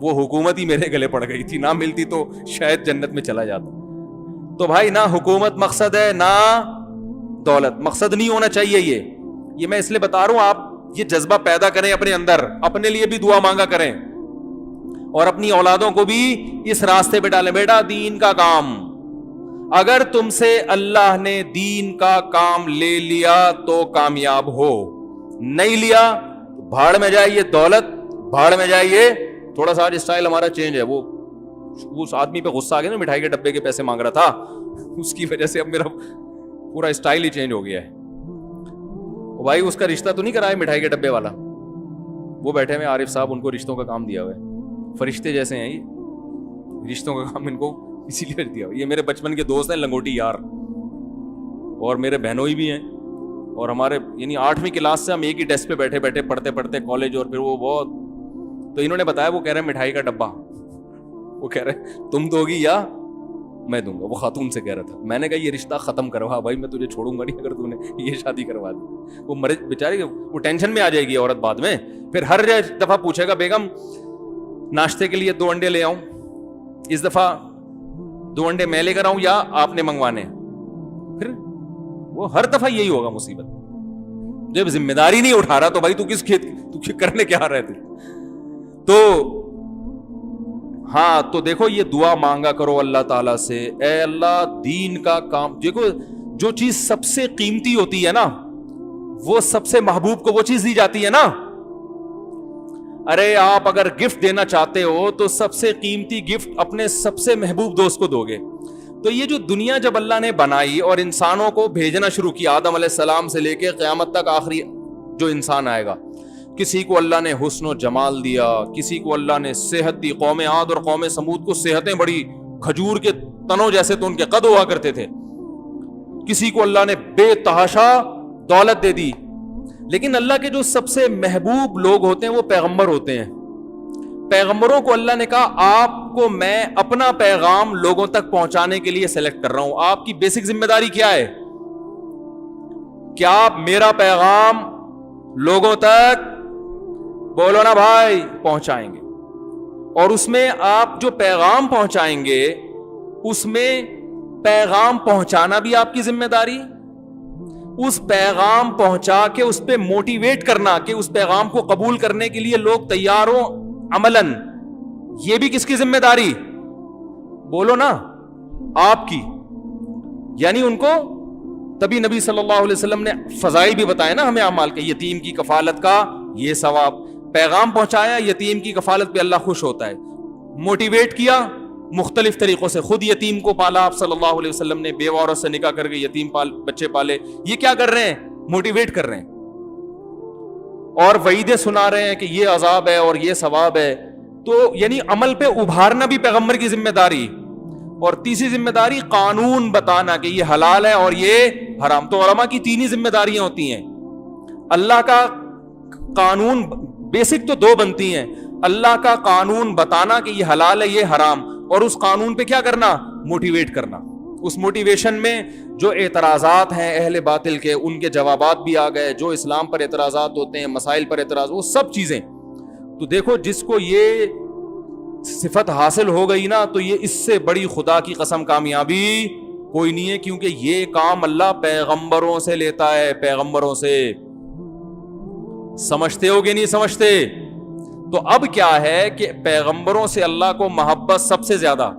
وہ حکومت ہی میرے گلے پڑ گئی تھی, نہ ملتی تو شاید جنت میں چلا جاتا. تو بھائی نہ حکومت مقصد ہے نہ دولت مقصد نہیں ہونا چاہیے. یہ میں اس لیے بتا رہا ہوں, آپ یہ جذبہ پیدا کریں اپنے اندر, اپنے لیے بھی دعا مانگا کریں اور اپنی اولادوں کو بھی اس راستے پہ ڈالیں. بیٹا دین کا کام, اگر تم سے اللہ نے دین کا کام لے لیا تو کامیاب ہو, نہیں لیا تو بھاڑ میں جائے یہ دولت, بھاڑ میں جائے یہ. تھوڑا سا آج اسٹائل ہمارا چینج ہے, وہ اس آدمی پہ غصہ آ گیا نا, مٹھائی کے ڈبے کے پیسے مانگ رہا تھا, اس کی وجہ سے اب میرا پورا اسٹائل ہی چینج ہو گیا ہے. بھائی اس کا رشتہ تو نہیں کرایا مٹھائی کے ڈبے والا, وہ بیٹھے ہوئے عارف صاحب, ان کو رشتوں کا کام دیا ہوا ہے, فرشتے جیسے ہیں یہ, رشتوں کا کام ان کو اسی لیے دیا ہوا. یہ میرے بچپن کے دوست ہیں, لنگوٹی یار, اور میرے بہنوئی بھی ہیں, اور ہمارے یعنی 8ویں کلاس سے ہم ایک ہی ڈیسک پہ بیٹھے بیٹھے پڑھتے پڑھتے کالج, اور پھر وہ بہت, تو انہوں نے بتایا, وہ کہہ رہے ہیں مٹھائی کا ڈبہ, وہ کہہ رہے تم دو گی یا میں دوں گا. وہ خاتون سے کہہ رہا تھا. میں نے کہا یہ رشتہ ختم کروا بھائی, میں تجھے چھوڑوں گا نہیں اگر تو نے یہ شادی کروا دی. وہ مرے بیچاری, وہ ٹینشن میں آ جائے گی عورت بعد میں, پھر ہر دفعہ پوچھے گا بیگم ناشتے کے لیے 2 انڈے لے آؤں, اس دفعہ 2 انڈے میں لے کر آؤں یا آپ نے منگوانے, پھر وہ ہر دفعہ یہی ہوگا مصیبت. جب ذمہ داری نہیں اٹھا رہا تو بھائی تو کس کھیت تو کرنے کیا رہے تھے. تو ہاں, تو دیکھو یہ دعا مانگا کرو اللہ تعالیٰ سے, اے اللہ دین کا کام. دیکھو جو چیز سب سے قیمتی ہوتی ہے نا, وہ سب سے محبوب کو وہ چیز دی جاتی ہے نا. ارے آپ اگر گفٹ دینا چاہتے ہو تو سب سے قیمتی گفٹ اپنے سب سے محبوب دوست کو دو گے. تو یہ جو دنیا جب اللہ نے بنائی اور انسانوں کو بھیجنا شروع کیا, آدم علیہ السلام سے لے کے قیامت تک آخری جو انسان آئے گا, کسی کو اللہ نے حسن و جمال دیا, کسی کو اللہ نے صحت دی. قوم عاد اور قوم سمود کو صحتیں بڑی کھجور کے تنوں جیسے تو ان کے قد ہوا کرتے تھے. کسی کو اللہ نے بے تحاشا دولت دے دی. لیکن اللہ کے جو سب سے محبوب لوگ ہوتے ہیں وہ پیغمبر ہوتے ہیں. پیغمبروں کو اللہ نے کہا آپ کو میں اپنا پیغام لوگوں تک پہنچانے کے لیے سلیکٹ کر رہا ہوں. آپ کی بیسک ذمہ داری کیا ہے؟ کیا آپ میرا پیغام لوگوں تک بولو نا بھائی پہنچائیں گے. اور اس میں آپ جو پیغام پہنچائیں گے اس میں پیغام پہنچانا بھی آپ کی ذمہ داری, اس پیغام پہنچا کے اس پہ موٹیویٹ کرنا کہ اس پیغام کو قبول کرنے کے لیے لوگ تیار ہوں عملاً, یہ بھی کس کی ذمہ داری؟ بولو نا آپ کی. یعنی ان کو تبھی نبی صلی اللہ علیہ وسلم نے فضائل بھی بتائے نا ہمیں اعمال کے. یتیم کی کفالت کا یہ ثواب, پیغام پہنچایا, یتیم کی کفالت پہ اللہ خوش ہوتا ہے. موٹیویٹ کیا مختلف طریقوں سے, خود یتیم کو پالا آپ صلی اللہ علیہ وسلم نے, بیوہ عورت سے نکاح کر کے یتیم بچے پالے. یہ کیا کر رہے ہیں؟ موٹیویٹ کر رہے ہیں اور وعیدیں سنا رہے ہیں کہ یہ عذاب ہے اور یہ ثواب ہے. تو یعنی عمل پہ ابھارنا بھی پیغمبر کی ذمہ داری. اور تیسری ذمہ داری قانون بتانا کہ یہ حلال ہے اور یہ حرام. تو علماء کی 3 ہی ذمہ داریاں ہوتی ہیں. اللہ کا قانون بیسک تو 2 بنتی ہیں, اللہ کا قانون بتانا کہ یہ حلال ہے یہ حرام, اور اس قانون پہ کیا کرنا؟ موٹیویٹ کرنا. اس موٹیویشن میں جو اعتراضات ہیں اہل باطل کے ان کے جوابات بھی آ گئے, جو اسلام پر اعتراضات ہوتے ہیں, مسائل پر اعتراض, وہ سب چیزیں. تو دیکھو جس کو یہ صفت حاصل ہو گئی نا تو یہ اس سے بڑی خدا کی قسم کامیابی کوئی نہیں ہے, کیونکہ یہ کام اللہ پیغمبروں سے لیتا ہے, پیغمبروں سے. سمجھتے ہو کہ نہیں سمجھتے؟ تو اب کیا ہے کہ پیغمبروں سے اللہ کو محبت سب سے زیادہ,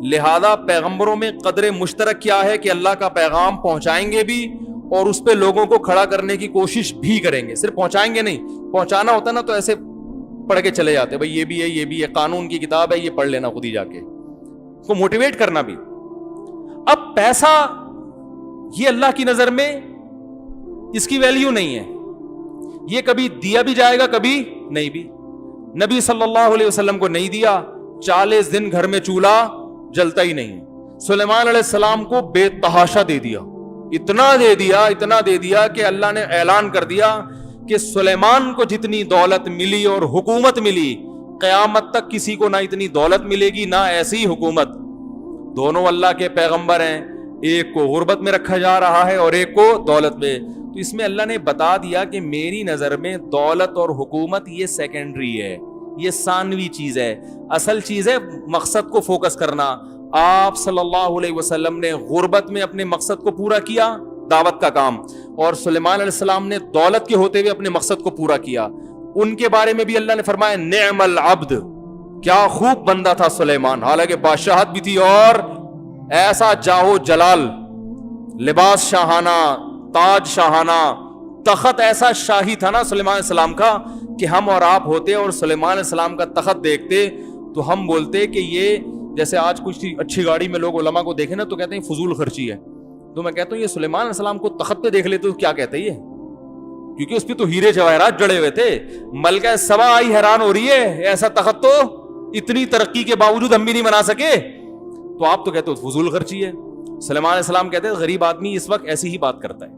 لہذا پیغمبروں میں قدر مشترک کیا ہے کہ اللہ کا پیغام پہنچائیں گے بھی اور اس پہ لوگوں کو کھڑا کرنے کی کوشش بھی کریں گے. صرف پہنچائیں گے نہیں, پہنچانا ہوتا نا تو ایسے پڑھ کے چلے جاتے, بھائی یہ بھی ہے یہ بھی ہے, قانون کی کتاب ہے یہ پڑھ لینا خود ہی جا کے. کو موٹیویٹ کرنا بھی. اب پیسہ یہ اللہ کی نظر میں اس کی ویلیو نہیں ہے, یہ کبھی دیا بھی جائے گا کبھی نہیں بھی. نبی صلی اللہ علیہ وسلم کو نہیں دیا, 40 دن گھر میں چولہا جلتا ہی نہیں. سلیمان علیہ السلام کو بے تحاشا دے دیا, اتنا دے دیا کہ اللہ نے اعلان کر دیا کہ سلیمان کو جتنی دولت ملی اور حکومت ملی, قیامت تک کسی کو نہ اتنی دولت ملے گی نہ ایسی حکومت. دونوں اللہ کے پیغمبر ہیں, ایک کو غربت میں رکھا جا رہا ہے اور ایک کو دولت میں. تو اس میں اللہ نے بتا دیا کہ میری نظر میں دولت اور حکومت یہ سیکنڈری ہے, یہ ثانوی چیز ہے. اصل چیز ہے مقصد کو فوکس کرنا. آپ صلی اللہ علیہ وسلم نے غربت میں اپنے مقصد کو پورا کیا, دعوت کا کام, اور سلیمان علیہ السلام نے دولت کے ہوتے ہوئے اپنے مقصد کو پورا کیا. ان کے بارے میں بھی اللہ نے فرمایا نعم العبد, کیا خوب بندہ تھا سلیمان. حالانکہ بادشاہت بھی تھی اور ایسا جاہو جلال, لباس شاہانہ, تاج شاہانہ, تخت ایسا شاہی تھا نا سلیمان علیہ السلام کا کہ ہم اور آپ ہوتے اور سلیمان علیہ السلام کا تخت دیکھتے تو ہم بولتے کہ یہ جیسے آج کچھ اچھی گاڑی میں لوگ علماء کو دیکھیں نا تو کہتے ہیں فضول خرچی ہے. تو میں کہتا ہوں یہ سلیمان علیہ السلام کو تخت پہ دیکھ لیتے تو کیا کہتے یہ, کیونکہ اس پہ تو ہیرے جواہرات جڑے ہوئے تھے. ملکہ سبا آئی حیران ہو رہی ہے, ایسا تخت تو اتنی ترقی کے باوجود ہم بھی نہیں بنا سکے, تو آپ تو کہتے ہو فضول خرچی ہے. سلیمان علیہ السلام کہتے ہیں غریب آدمی اس وقت ایسی ہی بات کرتا ہے.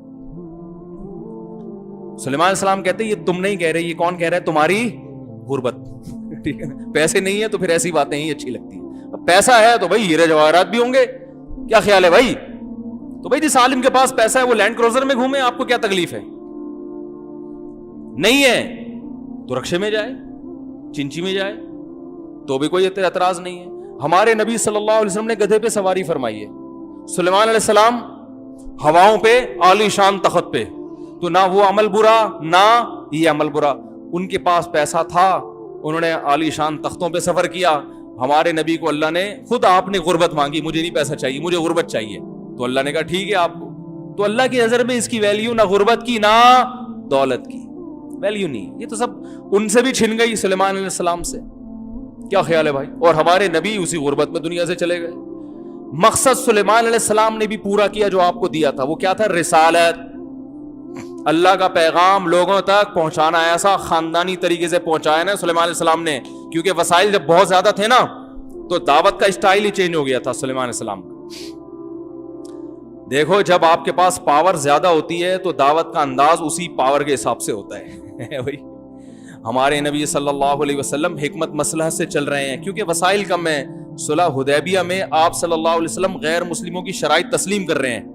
سلیمان علیہ السلام کہتے ہیں یہ تم نہیں کہہ رہے, یہ کون کہہ رہا ہے, تمہاری غربت. ٹھیک ہے, پیسے نہیں ہے تو پھر ایسی باتیں ہی اچھی لگتی ہیں. پیسہ ہے تو بھائی ہیرے جواہرات بھی ہوں گے, کیا خیال ہے بھائی؟ تو بھائی جس عالم کے پاس پیسہ ہے وہ لینڈ کروزر میں گھومے, آپ کو کیا تکلیف ہے؟ نہیں ہے تو رکشے میں جائے, چنچی میں جائے, تو بھی کوئی اعتراض نہیں ہے. ہمارے نبی صلی اللہ علیہ وسلم نے گدھے پہ سواری فرمائی ہے, سلیمان علیہ السلام ہواؤں پہ عالی شان تخت پہ, تو نہ وہ عمل برا نہ یہ عمل برا. ان کے پاس پیسہ تھا, انہوں نے عالی شان تختوں پہ سفر کیا. ہمارے نبی کو اللہ نے خود, آپ نے غربت مانگی, مجھے نہیں پیسہ چاہیے, مجھے غربت چاہیے, تو اللہ نے کہا ٹھیک ہے آپ کو. تو اللہ کی نظر میں اس کی ویلیو نہ غربت کی نہ دولت کی ویلیو نہیں. یہ تو سب ان سے بھی چھن گئی سلیمان علیہ السلام سے. کیا خیال ہے بھائی؟ اور ہمارے نبی اسی غربت میں دنیا سے چلے گئے. مقصد سلیمان علیہ السلام نے بھی پورا کیا جو آپ کو دیا تھا. وہ کیا تھا؟ رسالت, اللہ کا پیغام لوگوں تک پہنچانا. ایسا خاندانی طریقے سے پہنچایا نا سلیمان علیہ السلام نے, کیونکہ وسائل جب بہت زیادہ تھے نا تو دعوت کا اسٹائل ہی چینج ہو گیا تھا سلیمان علیہ السلام کا. دیکھو جب آپ کے پاس پاور زیادہ ہوتی ہے تو دعوت کا انداز اسی پاور کے حساب سے ہوتا ہے. بھائی ہمارے نبی صلی اللہ علیہ وسلم حکمت مصلحت سے چل رہے ہیں کیونکہ وسائل کم ہیں. صلح حدیبیہ میں آپ صلی اللہ علیہ وسلم غیر مسلموں کی شرائط تسلیم کر رہے ہیں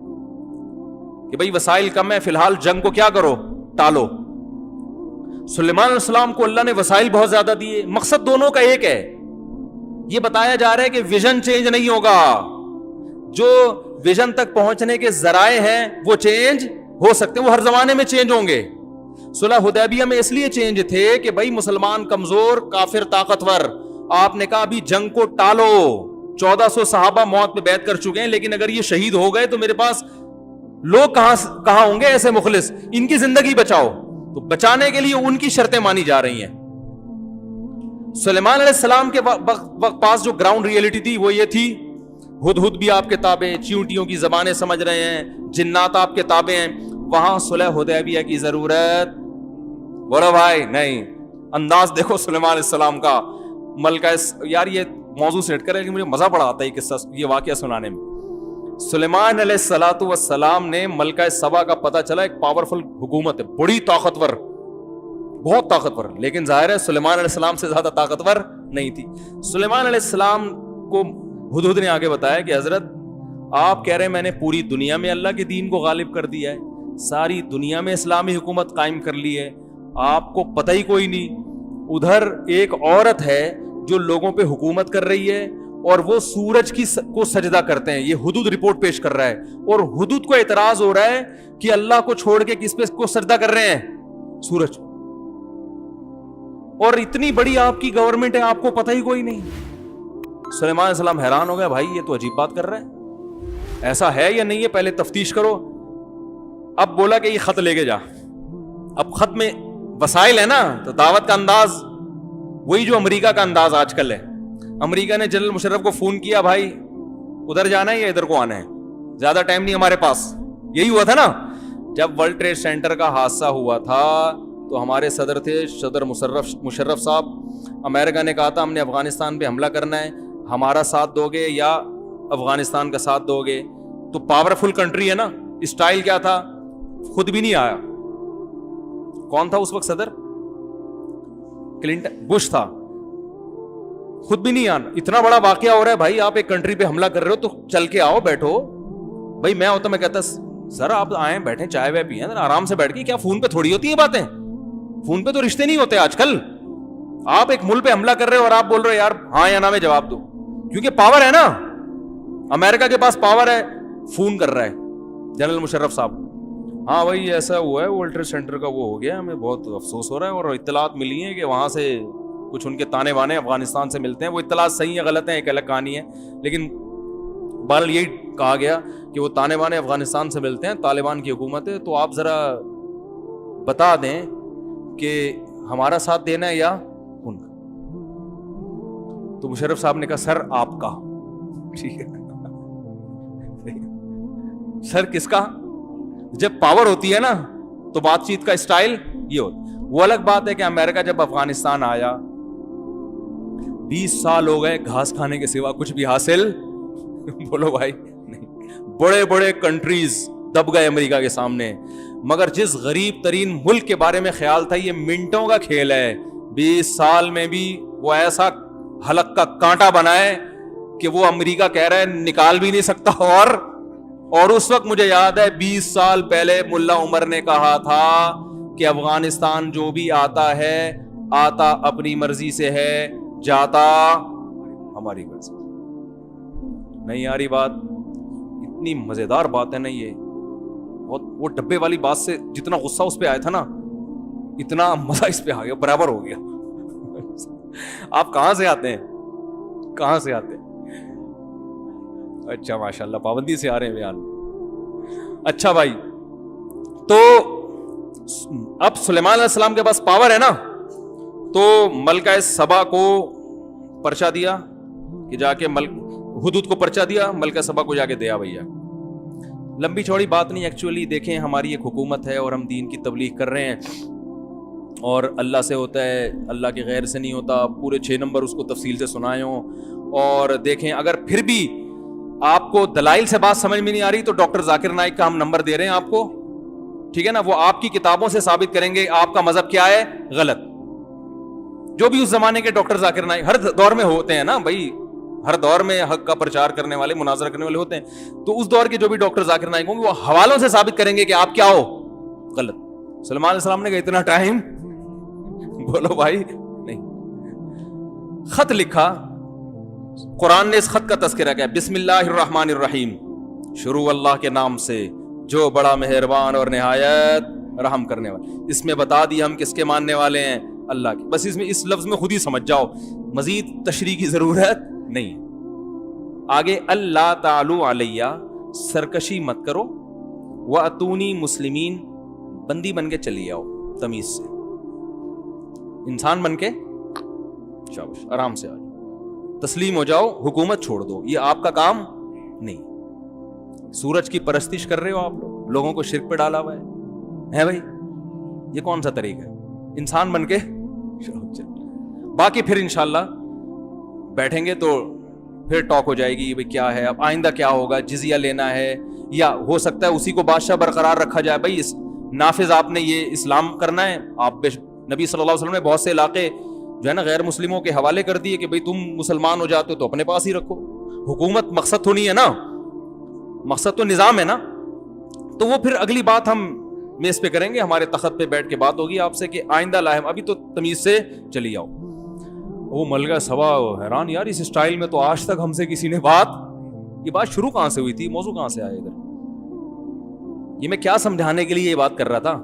کہ بھائی وسائل کم ہے, فی الحال جنگ کو کیا کرو, ٹالو. سلیمان علیہ السلام کو اللہ نے وسائل بہت زیادہ دیے, مقصد دونوں کا ایک ہے. یہ بتایا جا رہا ہے کہ ویژن چینج نہیں ہوگا, جو ویژن تک پہنچنے کے ذرائع ہیں وہ چینج ہو سکتے ہیں, وہ ہر زمانے میں چینج ہوں گے. صلح حدیبیہ میں اس لیے چینج تھے کہ بھائی مسلمان کمزور, کافر طاقتور. آپ نے کہا ابھی جنگ کو ٹالو, 1400 صحابہ موت پہ بیعت کر چکے ہیں, لیکن اگر یہ شہید ہو گئے تو میرے پاس لوگ کہاں ہوں گے ایسے مخلص, ان کی زندگی بچاؤ. تو بچانے کے لیے ان کی شرطیں مانی جا رہی ہیں. سلیمان علیہ السلام کے پاس جو گراؤنڈ ریئلٹی تھی وہ یہ تھی, ہدہد بھی آپ کے تابع, چیونٹیوں کی زبانیں سمجھ رہے ہیں, جنات آپ کے تابع ہیں. وہاں صلح حدیبیہ کی ضرورت بولو بھائی نہیں. انداز دیکھو سلیمان علیہ السلام کا. ملکہ یار یہ موضوع سیٹ کرے کہ مجھے مزہ بڑا آتا ہے قصہ, یہ واقعہ سنانے میں. سلیمان علیہ الصلوۃ والسلام نے ملکہ سبا کا پتہ چلا ایک پاورفل حکومت ہے, بڑی طاقتور, بہت طاقتور, لیکن ظاہر ہے سلیمان علیہ السلام سے زیادہ طاقتور نہیں تھی. سلیمان علیہ السلام کو ہدہد نے آگے بتایا کہ حضرت آپ کہہ رہے ہیں میں نے پوری دنیا میں اللہ کے دین کو غالب کر دیا ہے, ساری دنیا میں اسلامی حکومت قائم کر لی ہے, آپ کو پتہ ہی کوئی نہیں. ادھر ایک عورت ہے جو لوگوں پہ حکومت کر رہی ہے اور وہ سورج کو سجدہ کرتے ہیں. یہ ہدہد رپورٹ پیش کر رہا ہے, اور ہدہد کو اعتراض ہو رہا ہے کہ اللہ کو چھوڑ کے کس پہ کو سجدہ کر رہے ہیں, سورج. اور اتنی بڑی آپ کی گورنمنٹ ہے, آپ کو پتہ ہی کوئی نہیں. سلیمان علیہ السلام حیران ہو گیا, بھائی یہ تو عجیب بات کر رہا ہے, ایسا ہے یا نہیں ہے پہلے تفتیش کرو. اب بولا کہ یہ خط لے کے جا. اب خط میں وسائل ہے نا, تو دعوت کا انداز وہی جو امریکہ کا انداز آج کل ہے. امریکہ نے جنرل مشرف کو فون کیا, بھائی ادھر جانا ہے یا ادھر کو آنا ہے, زیادہ ٹائم نہیں ہمارے پاس. یہی ہوا تھا نا جب ورلڈ ٹریڈ سینٹر کا حادثہ ہوا تھا, تو ہمارے صدر تھے صدر مشرف صاحب. امریکہ نے کہا تھا ہم نے افغانستان پہ حملہ کرنا ہے, ہمارا ساتھ دو گے یا افغانستان کا ساتھ دو گے. تو پاورفل کنٹری ہے نا, اسٹائل کیا تھا, خود بھی نہیں آیا. کون تھا اس وقت صدر؟ کلنٹن, بش تھا, خود بھی نہیں آنا. اتنا بڑا واقعہ ہو رہا ہے بھائی, آپ ایک کنٹری پہ حملہ کر رہے ہو تو چل کے آؤ, بیٹھو. بھائی میں ہوتا میں کہتا سر آپ آئیں بیٹھیں چائے وائے پئیں آرام سے بیٹھ کے, کیا فون پہ تھوڑی ہوتی ہیں باتیں, فون پہ تو رشتے نہیں ہوتے آج کل. آپ ایک ملک پہ حملہ کر رہے ہو اور آپ بول رہے ہو یار ہاں یا نہ میں جواب دو, کیونکہ پاور ہے نا, امریکہ کے پاس پاور ہے. فون کر رہا ہے جنرل مشرف صاحب, ہاں بھائی ایسا ہوا ہے, ورلڈ ٹریڈ سینٹر کا وہ ہو گیا, ہمیں بہت افسوس ہو رہا ہے, اور اطلاعات ملی ہیں کہ وہاں سے کچھ ان کے تانے بانے افغانستان سے ملتے ہیں. وہ اطلاعات صحیح ہیں غلط ہیں ایک الگ کہانی ہے, لیکن بہرحال یہی کہا گیا کہ وہ تانے بانے افغانستان سے ملتے ہیں, طالبان کی حکومت ہے, تو آپ ذرا بتا دیں کہ ہمارا ساتھ دینا ہے یا ان کا. تو مشرف صاحب نے کہا سر آپ کا. ٹھیک ہے سر کس کا؟ جب پاور ہوتی ہے نا تو بات چیت کا اسٹائل یہ ہوتا. وہ الگ بات ہے کہ امریکہ جب افغانستان آیا 20 سال ہو گئے, گھاس کھانے کے سوا کچھ بھی حاصل بولو بھائی نہیں. بڑے بڑے کنٹریز دب گئے امریکہ کے سامنے, مگر جس غریب ترین ملک کے بارے میں خیال تھا یہ منٹوں کا کھیل ہے, 20 سال میں بھی وہ ایسا حلق کا کانٹا بنائے کہ وہ امریکہ کہہ رہا ہے نکال بھی نہیں سکتا. اور اس وقت مجھے یاد ہے 20 سال پہلے ملا عمر نے کہا تھا کہ افغانستان جو بھی آتا ہے آتا اپنی مرضی سے ہے, جاتا ہماری مرضی. نہیں آ رہی بات؟ اتنی مزیدار بات ہے نا یہ, بہت. وہ ڈبے والی بات سے جتنا غصہ اس پہ آیا تھا نا اتنا مزہ اس پہ آ گیا, برابر ہو گیا. آپ کہاں سے آتے ہیں, کہاں سے آتے ہیں؟ اچھا ماشاءاللہ پابندی سے آ رہے ہیں بیان. اچھا بھائی, تو اب سلیمان علیہ السلام کے پاس پاور ہے نا, تو ملکہ سبا کو پرچہ دیا کہ جا کے حدود کو پرچہ دیا, ملکہ سبا کو جا کے دیا. بھیا لمبی چوڑی بات نہیں, ایکچولی دیکھیں ہماری ایک حکومت ہے اور ہم دین کی تبلیغ کر رہے ہیں, اور اللہ سے ہوتا ہے, اللہ کے غیر سے نہیں ہوتا. پورے 6 نمبر اس کو تفصیل سے سنائے ہوں. اور دیکھیں اگر پھر بھی آپ کو دلائل سے بات سمجھ میں نہیں آ رہی تو ڈاکٹر ذاکر نائک کا ہم نمبر دے رہے ہیں آپ کو, ٹھیک ہے نا, وہ آپ کی کتابوں سے ثابت کریں گے آپ کا مذہب کیا ہے غلط. جو بھی اس زمانے کے ڈاکٹر ذاکر نائک ہر دور میں ہوتے ہیں نا بھائی, ہر دور میں حق کا پرچار کرنے والے, مناظرہ کرنے والے ہوتے ہیں, تو اس دور کے جو بھی ڈاکٹر ذاکر نائک ہوں گے وہ حوالوں سے ثابت کریں گے کہ آپ کیا ہو غلط. سلمان علیہ السلام نے کہا اتنا ٹائم بولو بھائی نہیں. خط لکھا, قرآن نے اس خط کا تذکرہ کیا, بسم اللہ الرحمن الرحیم, شروع اللہ کے نام سے جو بڑا مہربان اور نہایت رحم کرنے والا. اس میں بتا دی ہم کس کے ماننے والے ہیں, اللہ کے. بس اس لفظ میں خود ہی سمجھ جاؤ, مزید تشریح کی ضرورت نہیں. آگے اللہ تعالی علیہ, سرکشی مت کرو, وَأْتُونِي مسلمین, بندی بن کے چلی آؤ تمیز سے, انسان بن کے شاباش آرام سے آؤ, تسلیم ہو جاؤ, حکومت چھوڑ دو, یہ آپ کا کام نہیں. سورج کی پرستش کر رہے ہو آپ لوگوں کو شرک پہ ڈالا ہوا ہے بھائی, یہ کون سا طریقہ ہے؟ انسان بن کے باقی پھر انشاءاللہ بیٹھیں گے تو پھر ٹاک ہو جائے گی بھائی کیا ہے اب آئندہ کیا ہوگا, جزیہ لینا ہے یا ہو سکتا ہے اسی کو بادشاہ برقرار رکھا جائے. بھائی نافذ آپ نے یہ اسلام کرنا ہے, آپ نبی صلی اللہ علیہ وسلم نے بہت سے علاقے جو ہے نا غیر مسلموں کے حوالے کر دیے کہ بھئی تم مسلمان ہو جاتے ہو تو اپنے پاس ہی رکھو. حکومت مقصد تو نہیں ہے نا, مقصد تو نظام ہے نا. تو وہ پھر اگلی بات ہم میز پہ کریں گے, ہمارے تخت پہ بیٹھ کے بات ہوگی آپ سے کہ آئندہ لاہم, ابھی تو تمیز سے چلی آؤ. وہ ملکہ سبا حیران, یار اس اسٹائل میں تو آج تک ہم سے کسی نے یہ بات شروع کہاں سے ہوئی تھی, موضوع کہاں سے آیا ادھر, یہ میں کیا سمجھانے کے لیے یہ بات کر رہا تھا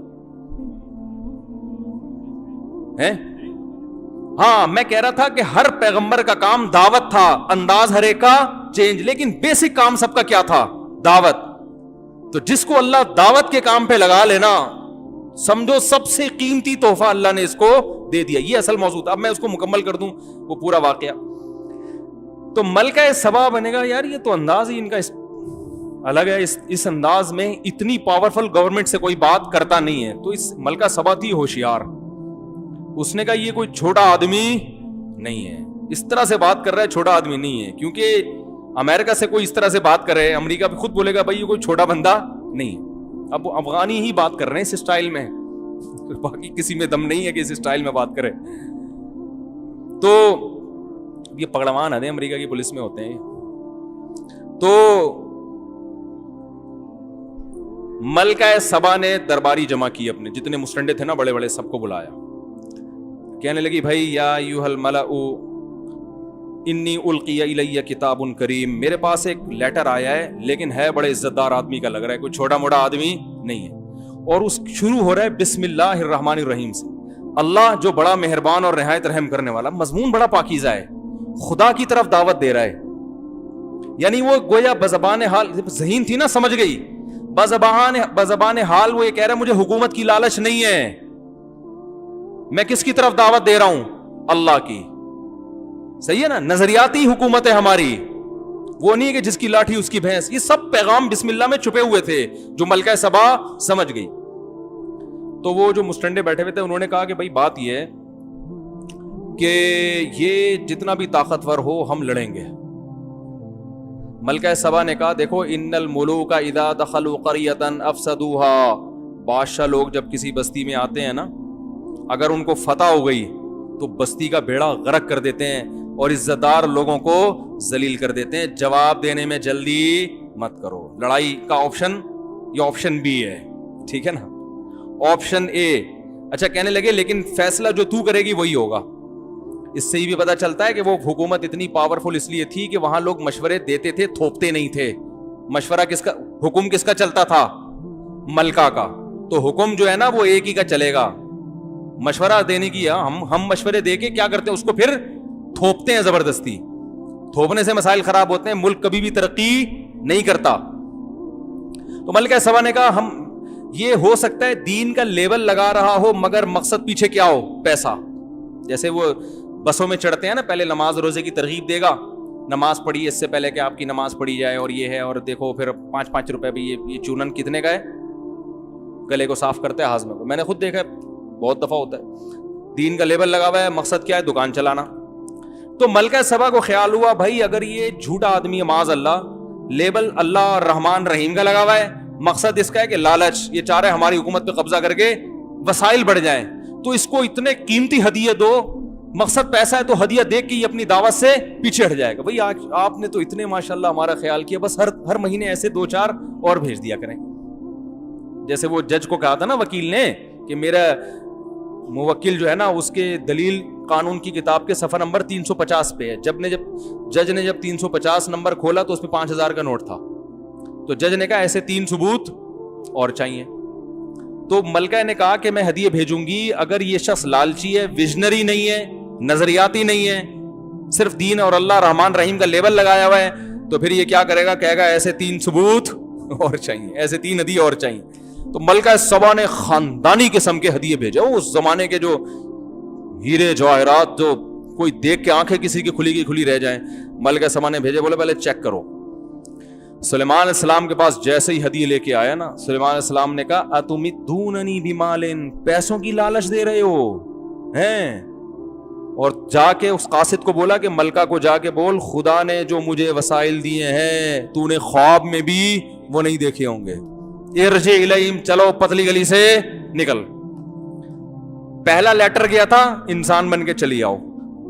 ہاں میں کہہ رہا تھا کہ ہر پیغمبر کا کام دعوت تھا, انداز ہر ایک کا چینج, لیکن بیسک کام سب کا کیا تھا, دعوت. تو جس کو اللہ دعوت کے کام پہ لگا لینا, سمجھو سب سے قیمتی تحفہ اللہ نے اس کو دے دیا. یہ اصل موضوع تھا. اب میں اس کو مکمل کر دوں وہ پورا واقعہ. تو ملکہ سبا بنے گا, یار یہ تو انداز ہی ان کا الگ ہے, اس انداز میں اتنی پاورفل گورنمنٹ سے کوئی بات کرتا نہیں ہے. تو اس ملکہ سبا تھی ہوشیار, اس نے کہا یہ کوئی چھوٹا آدمی نہیں ہے, اس طرح سے بات کر رہا ہے, چھوٹا آدمی نہیں ہے. کیونکہ امریکہ سے کوئی اس طرح سے بات کر رہے ہیں, امریکہ بھی خود بولے گا بھائی یہ کوئی چھوٹا بندہ نہیں. اب وہ افغانی ہی بات کر رہے ہیں اس اسٹائل میں, باقی کسی میں دم نہیں ہے کہ اس اسٹائل میں بات کرے. تو یہ پگڑوان ہے امریکہ کی پولیس میں ہوتے ہیں. تو ملکہ سبا نے درباری جمع کی, اپنے جتنے مسٹنڈے تھے نا بڑے بڑے سب کو بلایا کہنے لگی بھائی یا ایھا الملأ انی القی الیہ کتاب کریم، میرے پاس ایک لیٹر آیا ہے لیکن ہے بڑے عزت دار آدمی کا، لگ رہا ہے کوئی چھوٹا موٹا آدمی نہیں ہے، اور اس شروع ہو رہا ہے بسم اللہ الرحمن الرحیم سے، اللہ جو بڑا مہربان اور نہایت رحم کرنے والا، مضمون بڑا پاکیزہ ہے، خدا کی طرف دعوت دے رہا ہے، یعنی وہ گویا بزبان حال، ذہین تھی نا، سمجھ گئی، بزبان حال وہ یہ کہہ رہا ہے مجھے حکومت کی لالچ نہیں ہے، میں کس کی طرف دعوت دے رہا ہوں؟ اللہ کی. صحیح ہے نا، نظریاتی حکومت ہے ہماری، وہ نہیں ہے کہ جس کی لاٹھی اس کی بھینس. یہ سب پیغام بسم اللہ میں چھپے ہوئے تھے جو ملکہ سبا سمجھ گئی. تو وہ جو مسٹنڈے بیٹھے ہوئے تھے انہوں نے کہا کہ بھائی بات یہ ہے کہ یہ جتنا بھی طاقتور ہو ہم لڑیں گے. ملکہ سبا نے کہا دیکھو ان الملوک اذا دخلوا قریۃ افسدوها، بادشاہ لوگ جب کسی بستی میں آتے ہیں نا، اگر ان کو فتح ہو گئی تو بستی کا بیڑا غرق کر دیتے ہیں اور عزت دار لوگوں کو ذلیل کر دیتے ہیں. جواب دینے میں جلدی مت کرو. لڑائی کا آپشن یہ آپشن بی ہے، ٹھیک ہے نا، آپشن اے. اچھا کہنے لگے لیکن فیصلہ جو تو کرے گی وہی ہوگا. اس سے یہ بھی پتا چلتا ہے کہ وہ حکومت اتنی پاورفل اس لیے تھی کہ وہاں لوگ مشورے دیتے تھے، تھوپتے نہیں تھے. مشورہ کس کا، حکم کس کا چلتا تھا؟ ملکہ کا. تو حکم جو ہے نا وہ ایک ہی کا چلے گا. مشورہ دینے کی ہم مشورے دے کے کیا کرتے ہیں، اس کو پھر تھوپتے ہیں زبردستی. تھوپنے سے مسائل خراب ہوتے ہیں، ملک کبھی بھی ترقی نہیں کرتا. تو ملکہ سبا نے کہا ہم یہ ہو سکتا ہے دین کا لیبل لگا رہا ہو مگر مقصد پیچھے کیا ہو؟ پیسہ. جیسے وہ بسوں میں چڑھتے ہیں نا، پہلے نماز روزے کی ترغیب دے گا، نماز پڑھی اس سے پہلے کہ آپ کی نماز پڑھی جائے اور یہ ہے، اور دیکھو پھر 5 روپے بھی یہ چونن کتنے کا ہے، گلے کو صاف کرتے ہیں ہاضمے کو. میں نے خود دیکھا ہے، بہت دفعہ ہوتا ہے. دین کا لیبل لگا ہوا ہے، مقصد کیا ہے؟ دکان چلانا. تو ملکہ سبا کو خیال ہوا بھائی اگر یہ جھوٹا آدمی ہے معاذ اللہ، لیبل اللہ رحمان رحیم کا لگا ہوا ہے، مقصد اس کا ہے کہ لالچ، یہ چاہ رہے ہماری حکومت پہ قبضہ کر کے وسائل بڑھ جائیں، تو اس کو اتنے قیمتی ہدیہ دو. مقصد پیسہ ہے تو ہدیہ دیکھ کے یہ اپنی دعوت سے پیچھے ہٹ جائے گا. بھائی آج آپ نے تو اتنے ماشاءاللہ ہمارا خیال کیا، بس ہر مہینے ایسے 2-4 اور بھیج دیا کریں. جیسے وہ جج کو کہا تھا نا وکیل نے کہ میرا موکل جو ہے نا اس کے دلیل قانون کی کتاب کے صفحہ نمبر 350 پہ ہے. جب جج نے 350 نمبر کھولا تو اس پہ 5000 کا نوٹ تھا. تو جج نے کہا ایسے 3 ثبوت اور چاہیے. تو ملکہ نے کہا کہ میں ہدیہ بھیجوں گی اگر یہ شخص لالچی ہے، ویژنری نہیں ہے، نظریاتی نہیں ہے، صرف دین اور اللہ رحمان رحیم کا لیبل لگایا ہوا ہے، تو پھر یہ کیا کرے گا؟ کہے گا ایسے 3 ثبوت اور چاہیے، ایسے 3 ہدیہ اور چاہیے. تو ملکہ سبا نے خاندانی قسم کے ہدیے بھیجے. اس زمانے کے جو ہیرے جواہرات جو کوئی دیکھ کے آنکھیں کسی کی کھلی رہ جائیں، ملکہ سبا نے بھیجے. بولے پہلے چیک کرو. سلیمان علیہ السلام کے پاس جیسے ہی ہدیہ لے کے آیا نا، سلیمان علیہ السلام نے کہا اتمدوننی بمال، پیسوں کی لالچ دے رہے ہو ہیں؟ اور جا کے اس قاصد کو بولا کہ ملکہ کو جا کے بول خدا نے جو مجھے وسائل دیے ہیں تو نے خواب میں بھی وہ نہیں دیکھے ہوں گے. ارجع الیہم، چلو پتلی گلی سے نکل. پہلا لیٹر گیا تھا انسان بن کے چلی آؤ.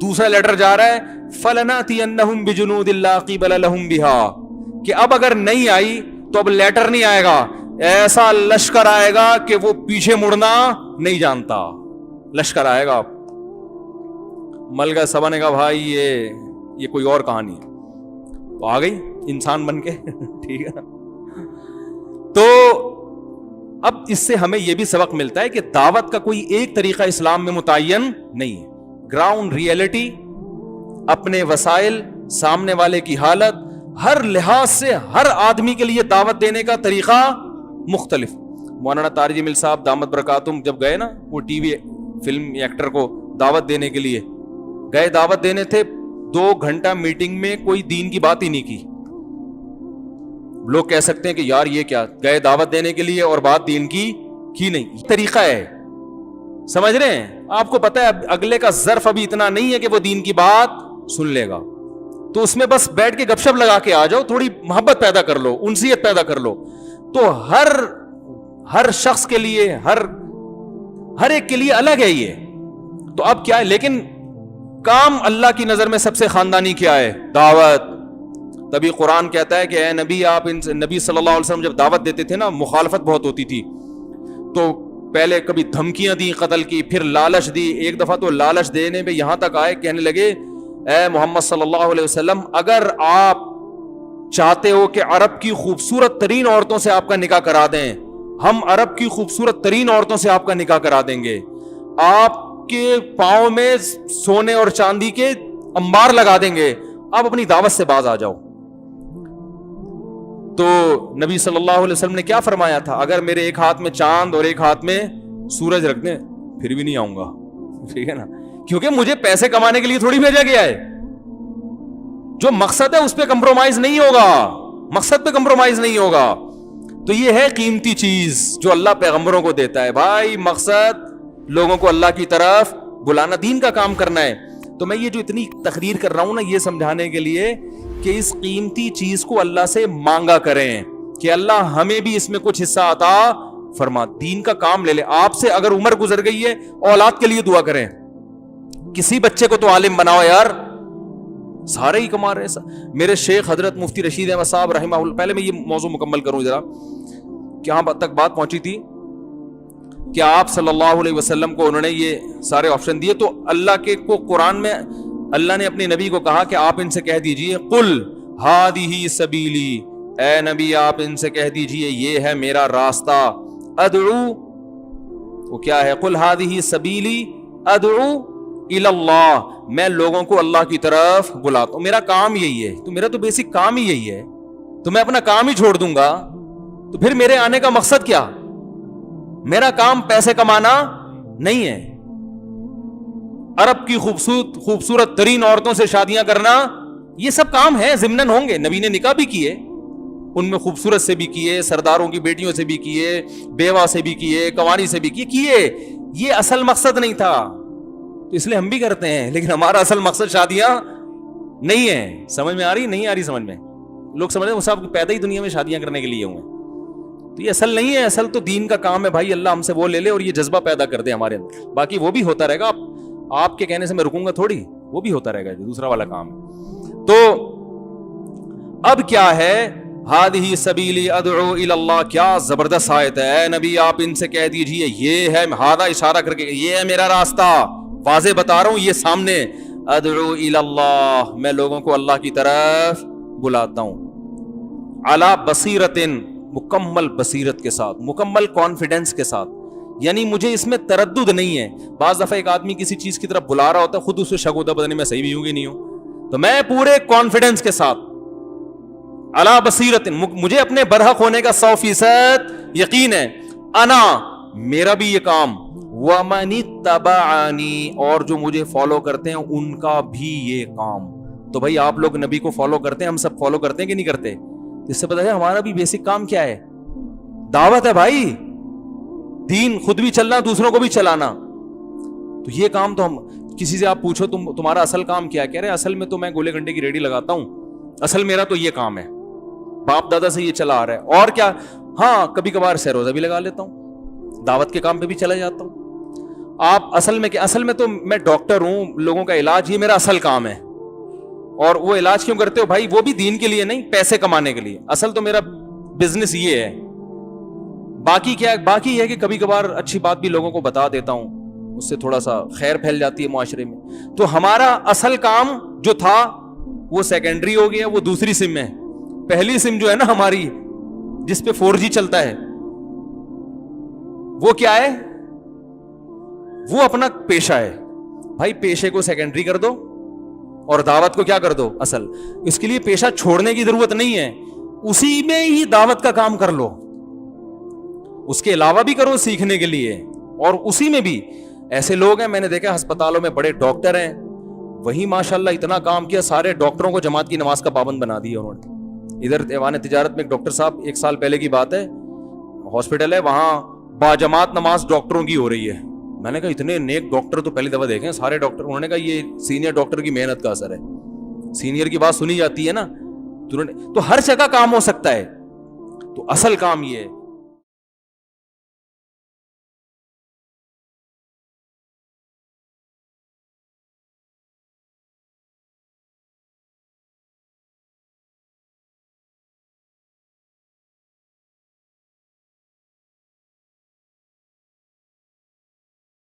دوسرا لیٹر جا رہا ہے فلناتینہم بجنود لا قبل لہم بها، کہ اب اگر نہیں آئی تو اب لیٹر نہیں آئے گا، ایسا لشکر آئے گا کہ وہ پیچھے مڑنا نہیں جانتا. لشکر آئے گا. ملکہ سبا نے کہا بھائی یہ کوئی اور کہانی ہے. تو آ گئی انسان بن کے ٹھیک ہے نا. تو اب اس سے ہمیں یہ بھی سبق ملتا ہے کہ دعوت کا کوئی ایک طریقہ اسلام میں متعین نہیں ہے. گراؤنڈ ریئلٹی، اپنے وسائل، سامنے والے کی حالت، ہر لحاظ سے ہر آدمی کے لیے دعوت دینے کا طریقہ مختلف. مولانا طارق جمیل صاحب دامت برکاتہم جب گئے نا وہ ٹی وی فلم ایکٹر کو دعوت دینے کے لیے گئے، دعوت دینے تھے، 2 گھنٹہ میٹنگ میں کوئی دین کی بات ہی نہیں کی. لوگ کہہ سکتے ہیں کہ یار یہ کیا، گئے دعوت دینے کے لیے اور بات دین کی نہیں. یہ طریقہ ہے، سمجھ رہے ہیں؟ آپ کو پتا ہے اگلے کا ظرف ابھی اتنا نہیں ہے کہ وہ دین کی بات سن لے گا، تو اس میں بس بیٹھ کے گپ شپ لگا کے آ جاؤ، تھوڑی محبت پیدا کر لو، انسیت پیدا کر لو. تو ہر شخص کے لیے، ہر ایک کے لیے الگ ہے یہ. تو اب کیا ہے، لیکن کام اللہ کی نظر میں سب سے خاندانی کیا ہے؟ دعوت. تبھی قرآن کہتا ہے کہ اے نبی، آپ نبی صلی اللہ علیہ وسلم جب دعوت دیتے تھے نا، مخالفت بہت ہوتی تھی. تو پہلے کبھی دھمکیاں دی قتل کی, پھر لالچ دی. ایک دفعہ تو لالچ دینے میں یہاں تک آئے, کہنے لگے اے محمد صلی اللہ علیہ وسلم, اگر آپ چاہتے ہو کہ عرب کی خوبصورت ترین عورتوں سے آپ کا نکاح کرا دیں, ہم عرب کی خوبصورت ترین عورتوں سے آپ کا نکاح کرا دیں گے, آپ کے پاؤں میں سونے اور چاندی کے انبار لگا دیں گے, آپ اپنی دعوت سے باز آ جاؤ. تو نبی صلی اللہ علیہ وسلم نے کیا فرمایا تھا, اگر میرے ایک ہاتھ میں چاند اور ایک ہاتھ میں سورج رکھ دیں پھر بھی نہیں آؤں گا, ٹھیک ہے نا, کیونکہ مجھے پیسے کمانے کے لیے تھوڑی بھیجا گیا ہے. جو مقصد ہے اس پہ کمپرومائز نہیں ہوگا, مقصد پہ کمپرومائز نہیں ہوگا. تو یہ ہے قیمتی چیز جو اللہ پیغمبروں کو دیتا ہے. بھائی مقصد لوگوں کو اللہ کی طرف بلانا, دین کا کام کرنا ہے. تو میں یہ جو اتنی تقریر کر رہا ہوں نا, یہ سمجھانے کے لیے کہ اس قیمتی چیز کو اللہ سے مانگا کریں کہ اللہ ہمیں بھی اس میں کچھ حصہ عطا فرما. دین کا کام لے لے. آپ سے اگر عمر گزر گئی ہے, اولاد کے لیے دعا کریں. کسی بچے کو تو عالم بناؤ یار, سارے ہی کما رہے ہیں. میرے شیخ حضرت مفتی رشید احمد صاحب رحمہ اللہ, پہلے میں یہ موضوع مکمل کروں ذرا, کہاں تک بات پہنچی تھی کہ آپ صلی اللہ علیہ وسلم کو انہوں نے یہ سارے آپشن دیے. تو اللہ کے کو قرآن میں اللہ نے اپنے نبی کو کہا کہ آپ ان سے کہہ دیجئے قل ہادہ سبیلی, اے نبی آپ ان سے کہہ دیجئے یہ ہے میرا راستہ, ادعو, وہ کیا ہے, قل ہادہ سبیلی ادعو الی اللہ, میں لوگوں کو اللہ کی طرف بلاتا ہوں, میرا کام یہی ہے. تو میرا تو بیسک کام ہی یہی ہے, تو میں اپنا کام ہی چھوڑ دوں گا تو پھر میرے آنے کا مقصد کیا؟ میرا کام پیسے کمانا نہیں ہے. عرب کی خوبصورت ترین عورتوں سے شادیاں کرنا, یہ سب کام ہے, ضمناً ہوں گے. نبی نے نکاح بھی کیے, ان میں خوبصورت سے بھی کیے, سرداروں کی بیٹیوں سے بھی کیے, بیوہ سے بھی کیے, کنواری سے بھی کیے. یہ اصل مقصد نہیں تھا, تو اس لیے ہم بھی کرتے ہیں, لیکن ہمارا اصل مقصد شادیاں نہیں ہے. سمجھ میں آ رہی نہیں آ رہی سمجھ میں؟ لوگ سمجھ رہے ہیں وہ صاحب پیدا ہی دنیا میں شادیاں کرنے کے لیے ہوئے, تو یہ اصل نہیں ہے. اصل تو دین کا کام ہے بھائی, اللہ ہم سے وہ لے لے اور یہ جذبہ پیدا کر دے ہمارے اندر. باقی وہ بھی ہوتا رہے گا, آپ کے کہنے سے میں رکوں گا تھوڑی, وہ بھی ہوتا رہے گا, دوسرا والا کام ہے. تو اب کیا ہے, ہادہ سبیلی ادعو الی اللہ, کیا زبردست آیت ہے. اے نبی آپ ان سے کہہ دیجئے یہ ہے, ہادہ اشارہ کر کے, یہ ہے میرا راستہ, واضح بتا رہا ہوں یہ سامنے, ادعو الی اللہ, میں لوگوں کو اللہ کی طرف بلاتا ہوں, علی بصیرت, مکمل بصیرت کے ساتھ, مکمل کانفیڈنس کے ساتھ, یعنی مجھے اس میں تردد نہیں ہے. بعض دفعہ ایک آدمی کسی چیز کی طرف بلا رہا ہوتا ہے, خود اسے شک ہوتا ہے پتہ نہیں میں صحیح بھی ہوں کہ نہیں ہوں, تو میں پورے کانفیڈنس کے ساتھ علی بصیرت, مجھے اپنے برحق ہونے کا 100% یقین ہے. انا, میرا بھی یہ کام, ومن اتبعنی, اور جو مجھے فالو کرتے ہیں ان کا بھی یہ کام. تو بھائی آپ لوگ نبی کو فالو کرتے ہیں, ہم سب فالو کرتے ہیں کہ نہیں کرتے؟ اس سے پتہ ہے ہمارا بھی بیسک کام کیا ہے, دعوت ہے بھائی, دین خود بھی چلنا دوسروں کو بھی چلانا. تو یہ کام تو ہم, کسی سے آپ پوچھو تمہارا اصل کام کیا, کہہ رہے اصل میں تو میں گولے گھنٹے کی ریڈی لگاتا ہوں, اصل میرا تو یہ کام ہے, باپ دادا سے یہ چلا آ رہا ہے. اور کیا, ہاں کبھی کبھار سہ روزہ بھی لگا لیتا ہوں, دعوت کے کام پہ بھی چلا جاتا ہوں. آپ اصل میں کیا, اصل میں تو میں ڈاکٹر ہوں, لوگوں کا علاج یہ میرا اصل کام ہے. اور وہ علاج کیوں کرتے ہو بھائی, وہ بھی دین کے لیے نہیں, پیسے کمانے کے لیے. اصل تو میرا بزنس یہ ہے. باقی کیا, باقی یہ کہ کبھی کبھار اچھی بات بھی لوگوں کو بتا دیتا ہوں, اس سے تھوڑا سا خیر پھیل جاتی ہے معاشرے میں. تو ہمارا اصل کام جو تھا وہ سیکنڈری ہو گیا, وہ دوسری سم ہے. پہلی سم جو ہے نا ہماری, جس پہ 4G چلتا ہے, وہ کیا ہے, وہ اپنا پیشہ ہے. بھائی پیشے کو سیکنڈری کر دو اور دعوت کو کیا کر دو اصل. اس کے لیے پیشہ چھوڑنے کی ضرورت نہیں ہے, اسی میں ہی دعوت کا کام کر لو, اس کے علاوہ بھی کرو سیکھنے کے لیے. اور اسی میں بھی ایسے لوگ ہیں, میں نے دیکھا ہسپتالوں میں بڑے ڈاکٹر ہیں, وہی ماشاءاللہ اتنا کام کیا, سارے ڈاکٹروں کو جماعت کی نماز کا پابند بنا دیا انہوں نے. ادھر ایوان تجارت میں ایک ڈاکٹر صاحب, 1 سال پہلے کی بات ہے, ہاسپٹل ہے وہاں باجماعت نماز ڈاکٹروں کی ہو رہی ہے. میں نے کہا اتنے نیک ڈاکٹر تو پہلی دفعہ دیکھیں, سارے ڈاکٹر. انہوں نے کہا یہ سینئر ڈاکٹر کی محنت کا اثر ہے, سینئر کی بات سنی جاتی ہے نا, تو ہر جگہ کام ہو سکتا ہے. تو اصل کام یہ ہے